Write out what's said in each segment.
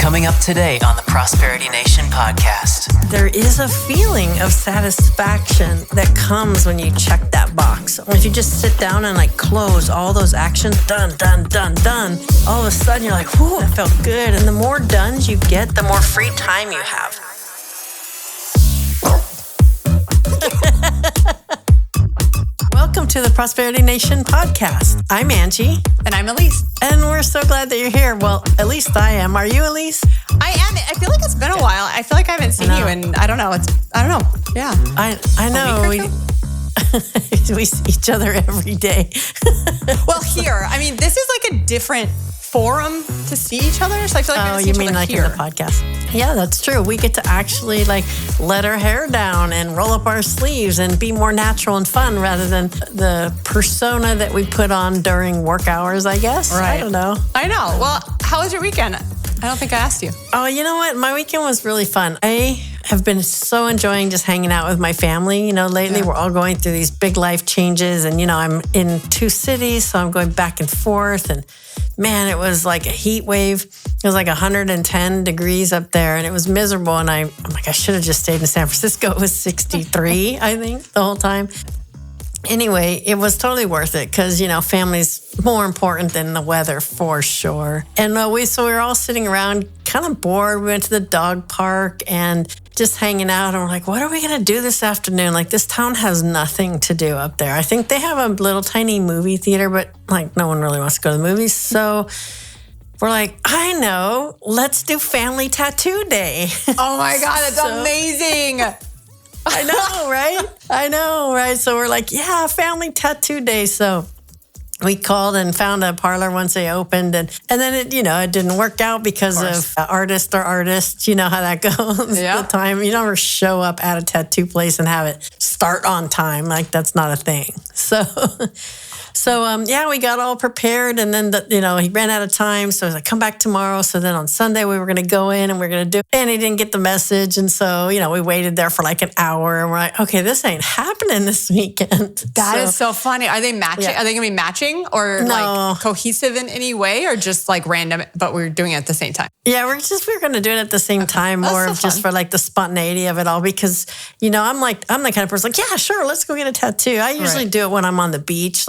Coming up today on the Prosperity Nation podcast. There is a feeling of satisfaction that comes when you check that box. If you just sit down and close all those actions, done, all of a sudden you're like, whoo, that felt good. And the more dones you get, the more free time you have. Welcome to the Prosperity Nation podcast. I'm Angie. And I'm Elise. And we're so glad that you're here. Well, at least I am. Are you, Elise? I am. I feel like it's been a while. I feel like I haven't seen you, and I don't know. Yeah. I know. We see each other every day. Well, here, this is like a different forum to see each other. So I feel like we're you mean like here. In the podcast? Yeah, that's true. We get to actually let our hair down and roll up our sleeves and be more natural and fun rather than the persona that we put on during work hours, I guess. Right. I don't know. I know. Well, how was your weekend? I don't think I asked you. Oh, you know what? My weekend was really fun. I have been so enjoying just hanging out with my family. Lately we're all going through these big life changes and, I'm in 2 cities, so I'm going back and forth. And man, it was like a heat wave. It was like 110 degrees up there and it was miserable. And I'm like, I should have just stayed in San Francisco. It was 63, I think, the whole time. Anyway, it was totally worth it because, family's more important than the weather for sure. And we were all sitting around kind of bored. We went to the dog park and just hanging out. And we're like, what are we going to do this afternoon? This town has nothing to do up there. I think they have a little tiny movie theater, but no one really wants to go to the movies. So we're like, I know, let's do family tattoo day. Oh my God, that's amazing. I know, right? So we're like, yeah, family tattoo day. So we called and found a parlor once they opened. And then it didn't work out because of artist. You know how that goes. Yeah. The time. You don't ever show up at a tattoo place and have it start on time. That's not a thing. So we got all prepared and then, he ran out of time. So I was like, come back tomorrow. So then on Sunday, we were going to go in and we are going to do it. And he didn't get the message. And so, we waited there for an hour and we're like, okay, this ain't happening this weekend. That is so funny. Are they matching? Yeah. Are they going to be matching or cohesive in any way or just random, but we're doing it at the same time? Yeah, we're going to do it at the same time, more of just for the spontaneity of it all because, I'm the kind of person yeah, sure, let's go get a tattoo. I usually do it when I'm on the beach,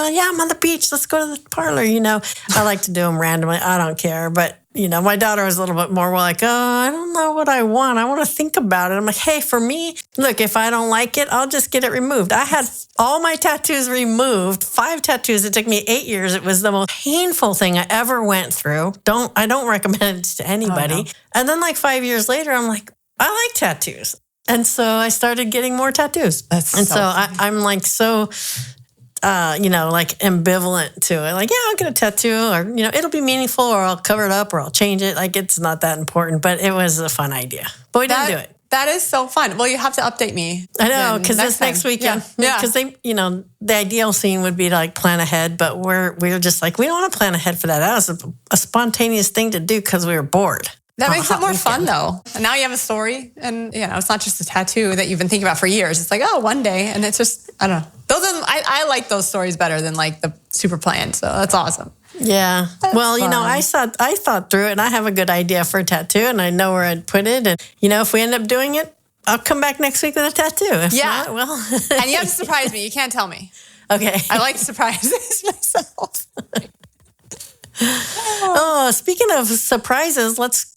yeah, I'm on the beach. Let's go to the parlor. I like to do them randomly. I don't care. But, my daughter was a little bit more I don't know what I want. I want to think about it. I'm like, hey, for me, look, if I don't like it, I'll just get it removed. I had all my tattoos removed, 5 tattoos. It took me 8 years. It was the most painful thing I ever went through. I don't recommend it to anybody. Oh, no. And then 5 years later, I'm like, I like tattoos. And so I started getting more tattoos. I'm so ambivalent to it. Yeah, I'll get a tattoo or, it'll be meaningful or I'll cover it up or I'll change it. It's not that important, but it was a fun idea. But we didn't do it. That is so fun. Well, you have to update me. I know, because this next weekend, because they, the ideal scene would be to plan ahead, but we're just we don't want to plan ahead for that. That was a spontaneous thing to do because we were bored. That makes it more fun, though. And now you have a story, and it's not just a tattoo that you've been thinking about for years. It's one day, and it's just I don't know. I like those stories better than the super plan. So that's awesome. Yeah. That's well, fun. I thought through it, and I have a good idea for a tattoo, and I know where I'd put it. And if we end up doing it, I'll come back next week with a tattoo. If not, well, and you have to surprise me. You can't tell me. Okay. I like surprises myself. Oh, speaking of surprises, let's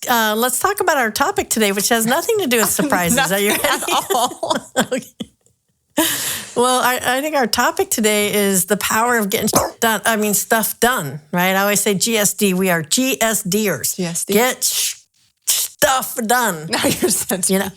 talk about our topic today, which has nothing to do with surprises. Are you ready? At all. Okay. Well, I think our topic today is the power of getting stuff done, right? I always say GSD. We are GSDers. GSD. Get stuff done. Now you're sensitive.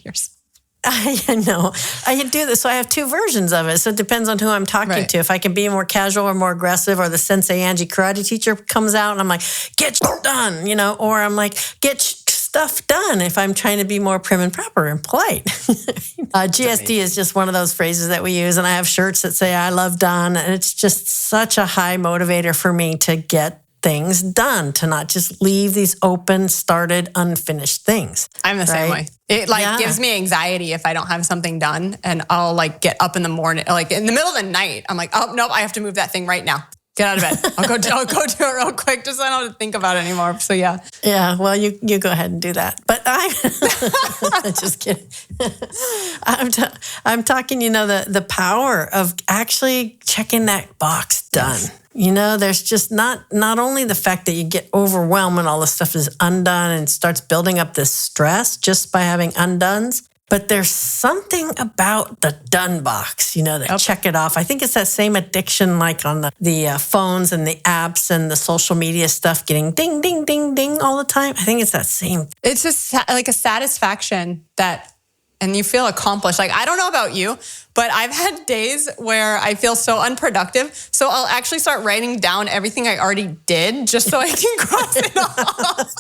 I know. I do this. So I have 2 versions of it. So it depends on who I'm talking to. If I can be more casual or more aggressive, or the Sensei Angie karate teacher comes out and I'm like, get done, or I'm like, get stuff done if I'm trying to be more prim and proper and polite. GSD is just one of those phrases that we use. And I have shirts that say, I love done. And it's just such a high motivator for me to get things done, to not just leave these open, started, unfinished things. I'm the same way. It gives me anxiety if I don't have something done, and I'll get up in the morning, in the middle of the night. I'm like, oh, nope, I have to move that thing right now. Get out of bed. I'll go do it real quick just so I don't have to think about it anymore. So yeah. Yeah, well, you go ahead and do that. But I'm just kidding. I'm talking, the power of actually checking that box done. There's just not only the fact that you get overwhelmed and all this stuff is undone and starts building up this stress just by having undones, but there's something about the done box, that check it off. I think it's that same addiction like on the phones and the apps and the social media stuff getting ding, ding, ding, ding all the time. I think it's that same. It's just like a satisfaction and you feel accomplished. Like, I don't know about you, but I've had days where I feel so unproductive. So I'll actually start writing down everything I already did just so I can cross it off.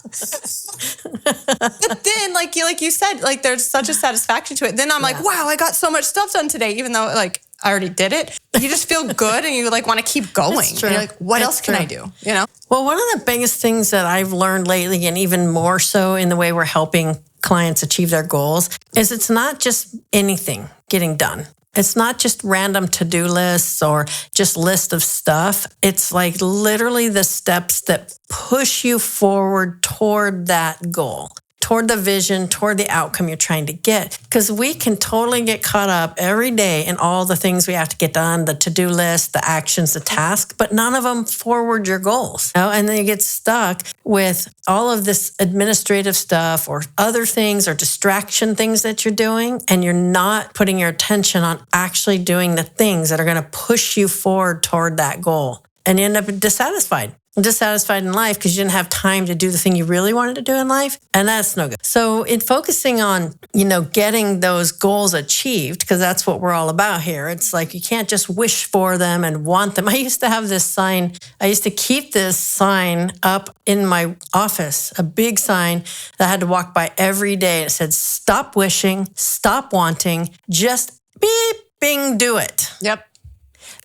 But then, like you said, like there's such a satisfaction to it. Then I'm like, wow, I got so much stuff done today, even though like I already did it. You just feel good and you like want to keep going. And you're like, what else can I do? Well, one of the biggest things that I've learned lately, and even more so in the way we're helping clients achieve their goals, is it's not just anything getting done. It's not just random to-do lists or just list of stuff. It's like literally the steps that push you forward toward that goal, toward the vision, toward the outcome you're trying to get. Because we can totally get caught up every day in all the things we have to get done, the to-do list, the actions, the tasks, but none of them forward your goals. And then you get stuck with all of this administrative stuff or other things or distraction things that you're doing, and you're not putting your attention on actually doing the things that are going to push you forward toward that goal. And you end up dissatisfied in life because you didn't have time to do the thing you really wanted to do in life. And that's no good. So in focusing on, getting those goals achieved, because that's what we're all about here. It's like, you can't just wish for them and want them. I used to have this sign. I used to keep this sign up in my office, a big sign that I had to walk by every day. It said, stop wishing, stop wanting, just beep, bing, do it. Yep.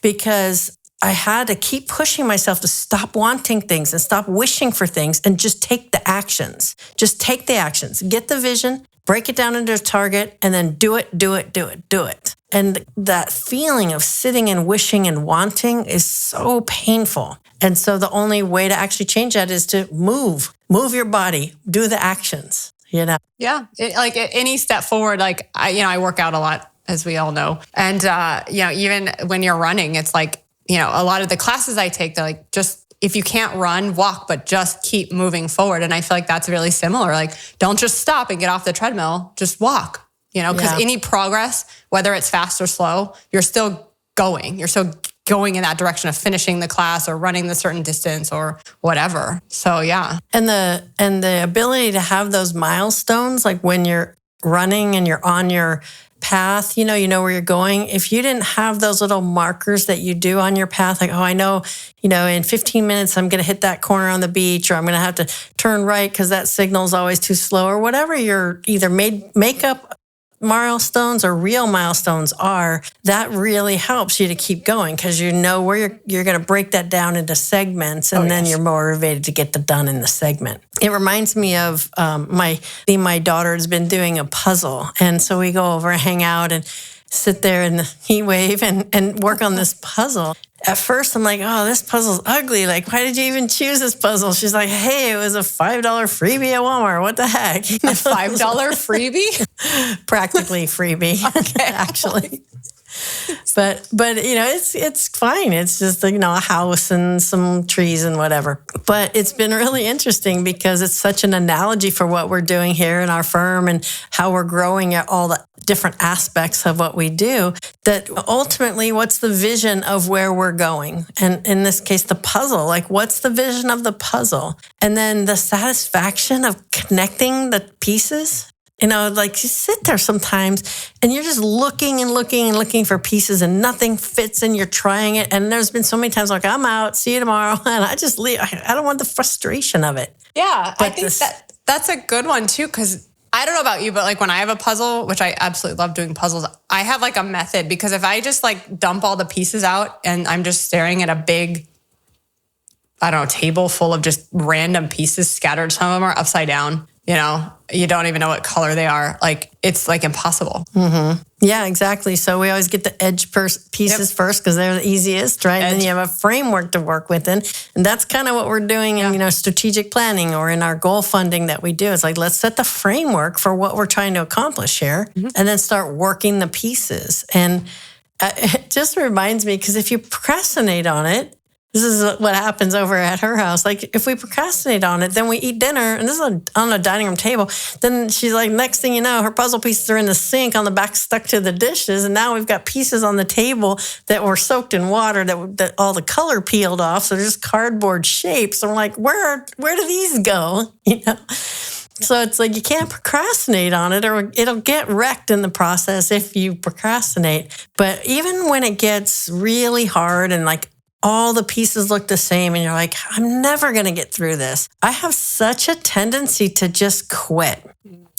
Because I had to keep pushing myself to stop wanting things and stop wishing for things and just take the actions. Just take the actions. Get the vision, break it down into a target, and then do it. And that feeling of sitting and wishing and wanting is so painful. And so the only way to actually change that is to move your body, do the actions, Yeah. Like any step forward, like I work out a lot, as we all know. And, even when you're running, it's like, a lot of the classes I take, they're like, just if you can't run, walk, but just keep moving forward. And I feel like that's really similar. Like, don't just stop and get off the treadmill, just walk, because any progress, whether it's fast or slow, you're still going. You're still going in that direction of finishing the class or running the certain distance or whatever. So, yeah. And the ability to have those milestones, like when you're running and you're on your path, you know where you're going. If you didn't have those little markers that you do on your path, like, I know, in 15 minutes, I'm going to hit that corner on the beach, or I'm going to have to turn right because that signal's always too slow, or whatever your either make up milestones or real milestones are, that really helps you to keep going because you know where you're going to break that down into segments, and then you're motivated to get the done in the segment. It reminds me of my daughter has been doing a puzzle, and so we go over and hang out and sit there in the heat wave and work on this puzzle. At first, I'm like, oh, this puzzle's ugly. Like, why did you even choose this puzzle? She's like, hey, it was a $5 freebie at Walmart. What the heck? A $5 freebie? Practically freebie, actually. But it's fine. It's just a house and some trees and whatever. But it's been really interesting because it's such an analogy for what we're doing here in our firm and how we're growing at all the different aspects of what we do, that ultimately, what's the vision of where we're going? And in this case, the puzzle, like what's the vision of the puzzle? And then the satisfaction of connecting the pieces. Like you sit there sometimes and you're just looking and looking and looking for pieces and nothing fits and you're trying it. And there's been so many times like, I'm out, see you tomorrow. And I just leave. I don't want the frustration of it. Yeah, but I think that's a good one too, because I don't know about you, but like when I have a puzzle, which I absolutely love doing puzzles, I have like a method, because if I just like dump all the pieces out and I'm just staring at a big, table full of just random pieces scattered, some of them are upside down, you don't even know what color they are. Like, it's like impossible. Mm-hmm. Yeah, exactly. So we always get the edge pieces first because they're the easiest, right? And then you have a framework to work within. And that's kind of what we're doing in, strategic planning or in our goal funding that we do. It's like, let's set the framework for what we're trying to accomplish here and then start working the pieces. And it just reminds me, because if you procrastinate on it, this is what happens over at her house. Like, if we procrastinate on it, then we eat dinner, and this is on a dining room table. Then she's like, next thing you know, her puzzle pieces are in the sink on the back, stuck to the dishes, and now we've got pieces on the table that were soaked in water, that all the color peeled off, so they're just cardboard shapes. And we're like, where do these go? So it's like, you can't procrastinate on it, or it'll get wrecked in the process if you procrastinate. But even when it gets really hard and like all the pieces look the same and you're like, I'm never going to get through this, I have such a tendency to just quit.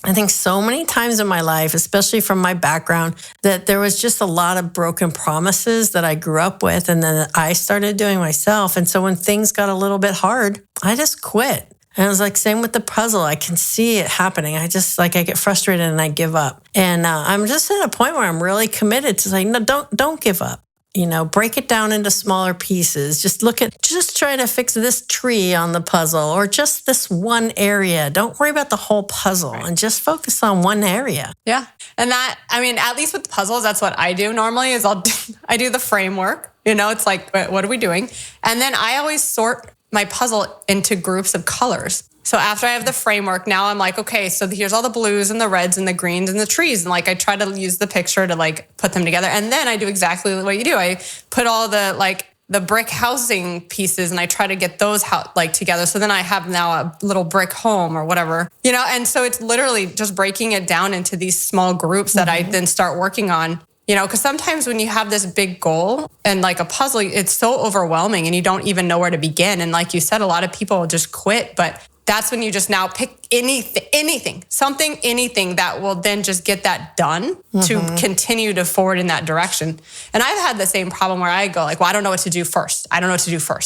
I think so many times in my life, especially from my background, that there was just a lot of broken promises that I grew up with and then I started doing myself. And so when things got a little bit hard, I just quit. And it was like, same with the puzzle. I can see it happening. I get frustrated and I give up. And I'm just at a point where I'm really committed to saying, no, don't give up. Break it down into smaller pieces. Just try to fix this tree on the puzzle or just this one area. Don't worry about the whole puzzle and just focus on one area. Yeah. And at least with puzzles, that's what I do normally is I do the framework. It's like, what are we doing? And then I always sort my puzzle into groups of colors. So after I have the framework, now I'm like, okay, so here's all the blues and the reds and the greens and the trees. And like, I try to use the picture to like put them together. And then I do exactly what you do. I put all the brick housing pieces and I try to get those together. So then I have now a little brick home or whatever, and so it's literally just breaking it down into these small groups that I then start working on. Because sometimes when you have this big goal and like a puzzle, it's so overwhelming and you don't even know where to begin. And like you said, a lot of people just quit, but that's when you just now pick anything that will then just get that done to continue to forward in that direction. And I've had the same problem where I go like, well, I don't know what to do first.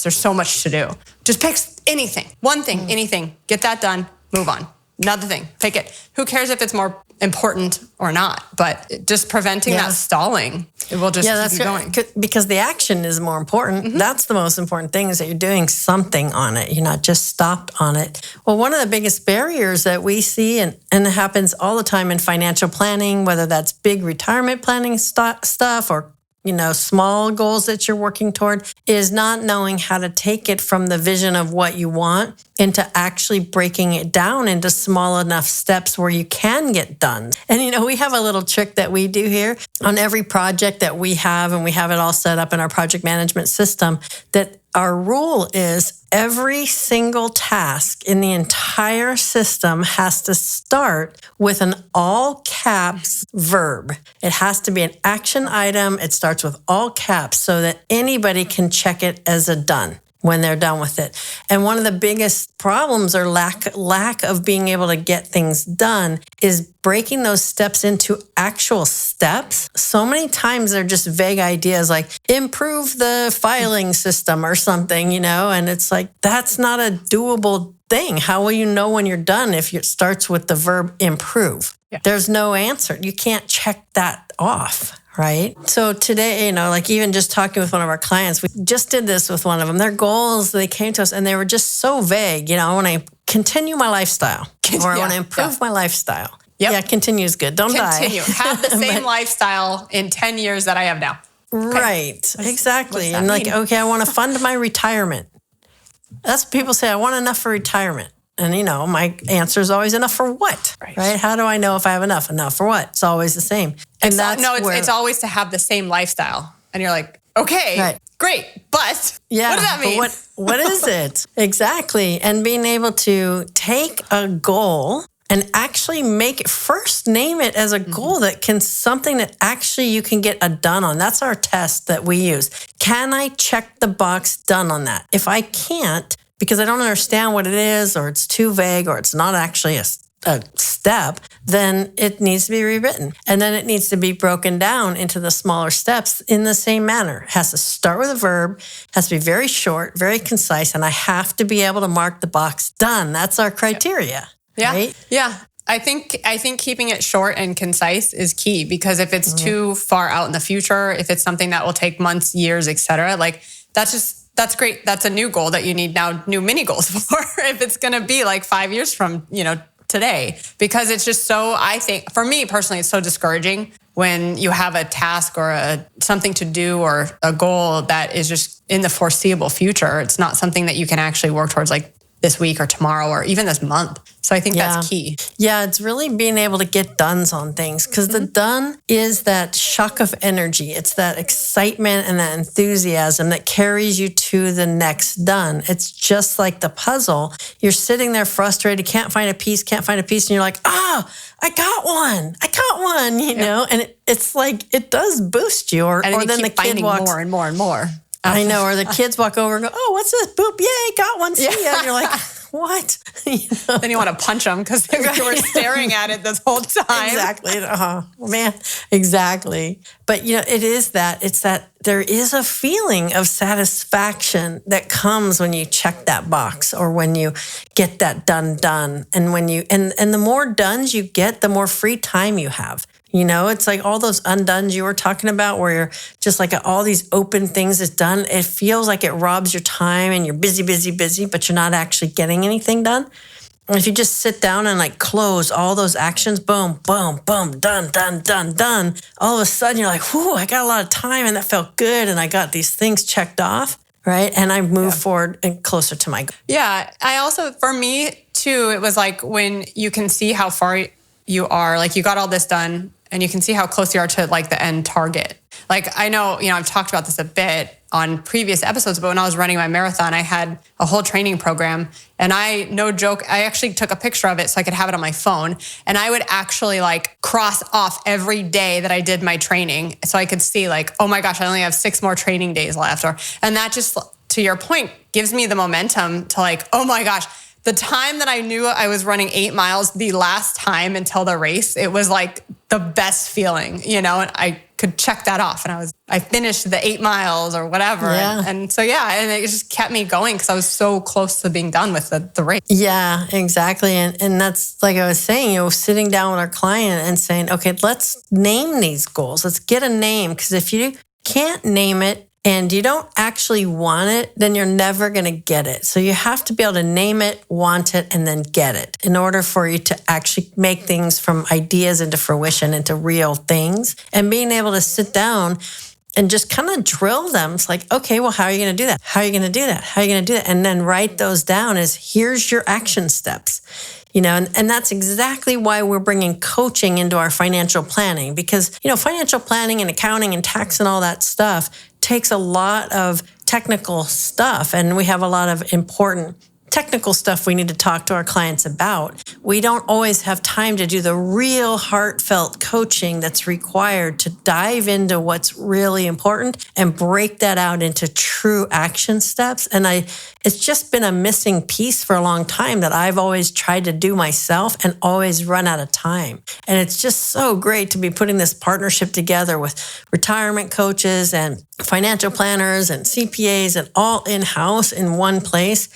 There's so much to do. Just pick anything, one thing, anything, get that done, move on. Another thing, pick it. Who cares if it's more important or not? But just preventing that stalling, it will just keep you going. Because the action is more important. That's the most important thing, is that you're doing something on it. You're not just stopped on it. Well, one of the biggest barriers that we see, and it happens all the time in financial planning, whether that's big retirement planning stuff or small goals that you're working toward, is not knowing how to take it from the vision of what you want into actually breaking it down into small enough steps where you can get done. And, we have a little trick that we do here on every project that we have, and we have it all set up in our project management system, that our rule is every single task in the entire system has to start with an all caps verb. It has to be an action item. It starts with all caps so that anybody can check it as a done when they're done with it. And one of the biggest problems or lack of being able to get things done is breaking those steps into actual steps. So many times they're just vague ideas like improve the filing system or something, and it's like, that's not a doable thing. How will you know when you're done if it starts with the verb improve? Yeah. There's no answer. You can't check that off. Right. So today, like even just talking with one of our clients, we just did this with one of them. Their goals, they came to us and they were just so vague. I want to continue my lifestyle or I want to improve my lifestyle. Yep. Yeah, continue is good. Don't die. Have the same lifestyle in 10 years that I have now. Okay. Right. Exactly. And like, okay, I want to fund my retirement. That's what people say. I want enough for retirement. And, my answer is always enough for what, right? How do I know if I have enough? Enough for what? It's always the same. And it's always to have the same lifestyle. And you're like, okay, great. But what does that mean? What is it? Exactly. And being able to take a goal and actually name it as a goal that something that actually you can get a done on. That's our test that we use. Can I check the box done on that? If I can't, because I don't understand what it is, or it's too vague, or it's not actually a step, then it needs to be rewritten. And then it needs to be broken down into the smaller steps in the same manner. It has to start with a verb, has to be very short, very concise, and I have to be able to mark the box done. That's our criteria. Yeah. Right? Yeah. I think keeping it short and concise is key, because if it's too far out in the future, if it's something that will take months, years, et cetera, like that's great. That's a new goal that you need now new mini goals for if it's going to be like 5 years from, today, because it's just so, I think for me personally, it's so discouraging when you have a task or something to do or a goal that is just in the foreseeable future. It's not something that you can actually work towards like this week or tomorrow or even this month. So I think that's key. Yeah, it's really being able to get dones on things, because the done is that shock of energy. It's that excitement and that enthusiasm that carries you to the next done. It's just like the puzzle. You're sitting there frustrated, can't find a piece, and you're like, I got one, you know? And it's like, it does boost you. Or then the kid walks more and more and more. I know, or the kids walk over and go, oh, what's this? Boop, yay, got one, see ya. And you're like, what? Then you want to punch them because they were staring at it this whole time. Exactly. Man, exactly. But, it is that. It's that there is a feeling of satisfaction that comes when you check that box or when you get that done. And when and the more dones you get, the more free time you have. It's like all those undones you were talking about where you're just like all these open things is done. It feels like it robs your time and you're busy, but you're not actually getting anything done. And if you just sit down and like close all those actions, boom, boom, boom, done. All of a sudden you're like, whoo, I got a lot of time and that felt good. And I got these things checked off, right? And I move forward and closer to my goal. Yeah. I also, for me too, it was like when you can see how far you are, like you got all this done, and you can see how close you are to like the end target. Like I know, I've talked about this a bit on previous episodes, but when I was running my marathon, I had a whole training program, and no joke, I actually took a picture of it so I could have it on my phone. And I would actually like cross off every day that I did my training so I could see like, oh my gosh, I only have 6 more training days left. And that just, to your point, gives me the momentum to like, oh my gosh, the time that I knew I was running 8 miles the last time until the race, it was like the best feeling, and I could check that off. And I finished the 8 miles or whatever. Yeah. And so, and it just kept me going because I was so close to being done with the race. Yeah, exactly. And that's like I was saying, sitting down with our client and saying, okay, let's name these goals. Let's get a name. Because if you can't name it, and you don't actually want it, then you're never going to get it. So you have to be able to name it, want it, and then get it in order for you to actually make things from ideas into fruition, into real things. And being able to sit down and just kind of drill them. It's like, okay, well, how are you going to do that? How are you going to do that? How are you going to do that? And then write those down as here's your action steps. And that's exactly why we're bringing coaching into our financial planning, because, financial planning and accounting and tax and all that stuff takes a lot of technical stuff. And we have a lot of important technical stuff we need to talk to our clients about. We don't always have time to do the real heartfelt coaching that's required to dive into what's really important and break that out into true action steps. And it's just been a missing piece for a long time that I've always tried to do myself and always run out of time. And it's just so great to be putting this partnership together with retirement coaches and financial planners and CPAs and all in-house in one place,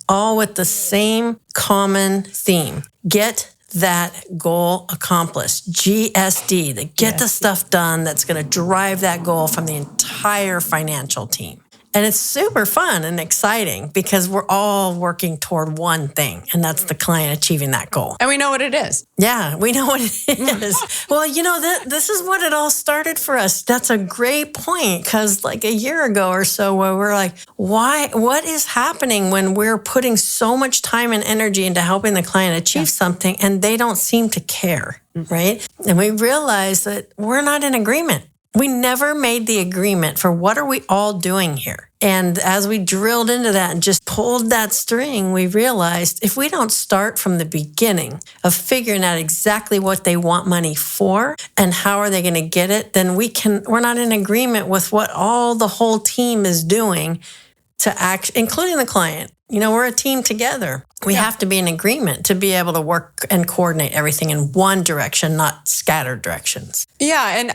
all with the same common theme. Get that goal accomplished. GSD, get the stuff done that's going to drive that goal from the entire financial team. And it's super fun and exciting because we're all working toward one thing, and that's the client achieving that goal. And we know what it is. Yeah, we know what it is. Well, this is what it all started for us. That's a great point, because like a year ago or so, where we're like, what is happening when we're putting so much time and energy into helping the client achieve something and they don't seem to care, right? And we realized that we're not in agreement. We never made the agreement for what are we all doing here. And as we drilled into that and just pulled that string, we realized if we don't start from the beginning of figuring out exactly what they want money for and how are they going to get it, then we're not in agreement with what the whole team is doing to act, including the client. We're a team together. We have to be in agreement to be able to work and coordinate everything in one direction, not scattered directions. Yeah, and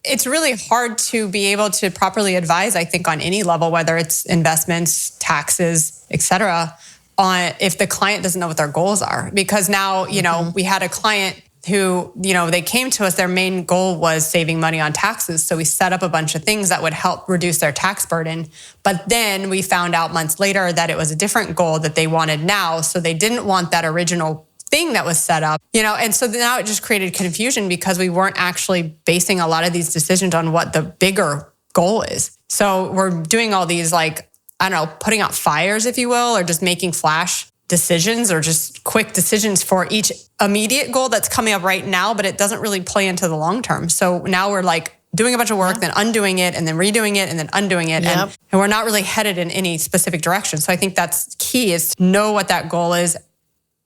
it's really hard to be able to properly advise, I think, on any level, whether it's investments, taxes, et cetera, on if the client doesn't know what their goals are. Because now, we had a client who, they came to us, their main goal was saving money on taxes. So we set up a bunch of things that would help reduce their tax burden. But then we found out months later that it was a different goal that they wanted now. So they didn't want that original thing that was set up, and so now it just created confusion because we weren't actually basing a lot of these decisions on what the bigger goal is. So we're doing all these putting out fires, if you will, or just making flash decisions or just quick decisions for each immediate goal that's coming up right now, but it doesn't really play into the long term. So now we're doing a bunch of work, then undoing it, and then redoing it, and then undoing it. And we're not really headed in any specific direction. So I think that's key, is to know what that goal is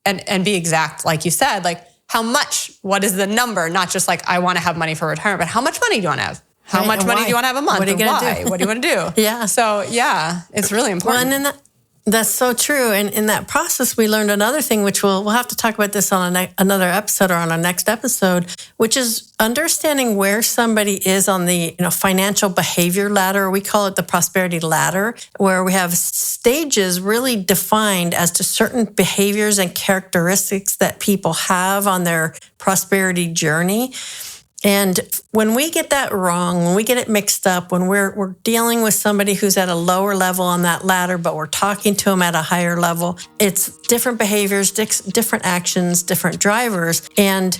and be exact. Like you said, how much, what is the number? Not just I want to have money for retirement, but how much money do you want to have? How much money do you want to have a month? What are you going to do? What do you want to do? Yeah. So it's really important. Well, and then that's so true. And in that process, we learned another thing, which we'll have to talk about this on another episode or on our next episode, which is understanding where somebody is on the financial behavior ladder. We call it the prosperity ladder, where we have stages really defined as to certain behaviors and characteristics that people have on their prosperity journey. And when we get that wrong, when we get it mixed up, when we're dealing with somebody who's at a lower level on that ladder, but we're talking to them at a higher level, it's different behaviors, different actions, different drivers. And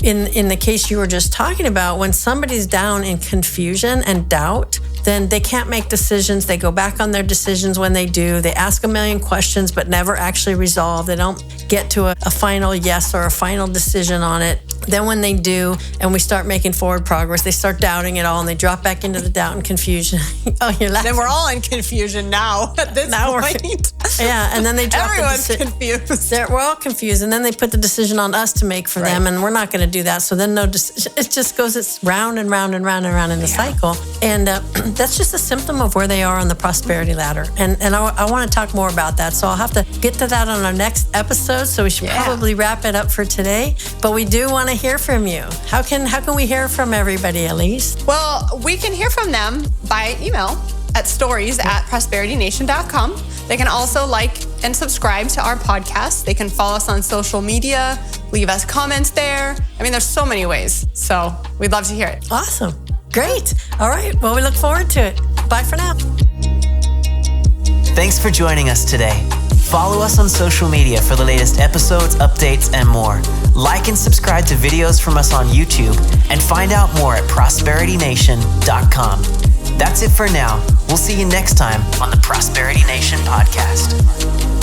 in the case you were just talking about, when somebody's down in confusion and doubt, then they can't make decisions. They go back on their decisions when they do. They ask a million questions, but never actually resolve. They don't get to a final yes or a final decision on it. Then when they do, and we start making forward progress, they start doubting it all, and they drop back into the doubt and confusion. Oh, you're laughing. Then we're all in confusion now at this point. Yeah, and then they drop Everyone's confused. We're all confused, and then they put the decision on us to make for them, and we're not going to do that. So then no decision. It just goes, it's round and round and round and round in the cycle. And that's just a symptom of where they are on the prosperity ladder. And I want to talk more about that. So I'll have to get to that on our next episode. So we should probably wrap it up for today. But we do want to hear from you. How can we hear from everybody, Elise? Well, we can hear from them by email at stories@prosperitynation.com. They can also like and subscribe to our podcast. They can follow us on social media, leave us comments there. I mean, there's so many ways. So we'd love to hear it. Awesome. Great. All right. Well, we look forward to it. Bye for now. Thanks for joining us today. Follow us on social media for the latest episodes, updates, and more. Like and subscribe to videos from us on YouTube, and find out more at prosperitynation.com. That's it for now. We'll see you next time on the Prosperity Nation podcast.